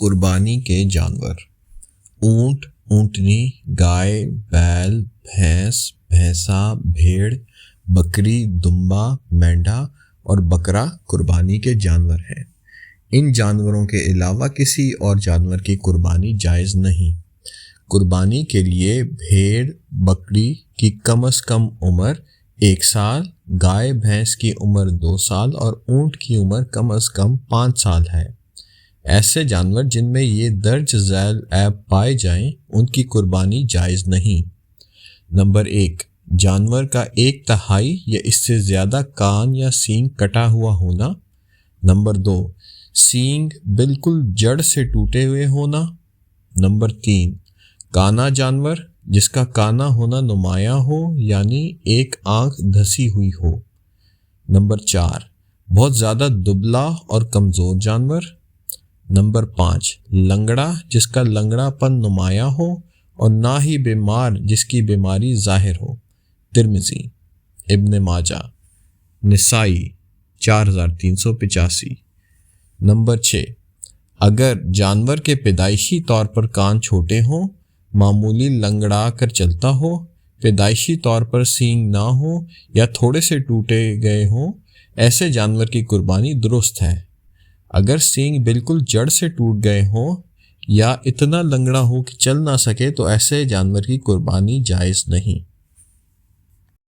قربانی کے جانور: اونٹ، اونٹنی، گائے، بیل، بھینس، بھینسا، بھیڑ، بکری، دمبا، مینڈھا اور بکرا قربانی کے جانور ہیں۔ ان جانوروں کے علاوہ کسی اور جانور کی قربانی جائز نہیں۔ قربانی کے لیے بھیڑ بکری کی کم از کم عمر 1 سال، گائے بھینس کی عمر 2 سال اور اونٹ کی عمر کم از کم 5 سال ہے۔ ایسے جانور جن میں یہ درج ذیل عیب پائے جائیں ان کی قربانی جائز نہیں۔ نمبر 1، جانور کا 1/3 یا اس سے زیادہ کان یا سینگ کٹا ہوا ہونا۔ نمبر 2، سینگ بالکل جڑ سے ٹوٹے ہوئے ہونا۔ نمبر 3، کانا جانور جس کا کانا ہونا نمایاں ہو یعنی ایک آنکھ دھسی ہوئی ہو۔ نمبر 4، بہت زیادہ دبلا اور کمزور جانور۔ نمبر 5، لنگڑا جس کا لنگڑا پن نمایاں ہو اور نہ ہی بیمار جس کی بیماری ظاہر ہو۔ ترمذی، ابن ماجہ، نسائی 4385۔ نمبر 6، اگر جانور کے پیدائشی طور پر کان چھوٹے ہوں، معمولی لنگڑا کر چلتا ہو، پیدائشی طور پر سینگ نہ ہو یا تھوڑے سے ٹوٹے گئے ہوں، ایسے جانور کی قربانی درست ہے۔ اگر سینگ بالکل جڑ سے ٹوٹ گئے ہوں یا اتنا لنگڑا ہو کہ چل نہ سکے تو ایسے جانور کی قربانی جائز نہیں۔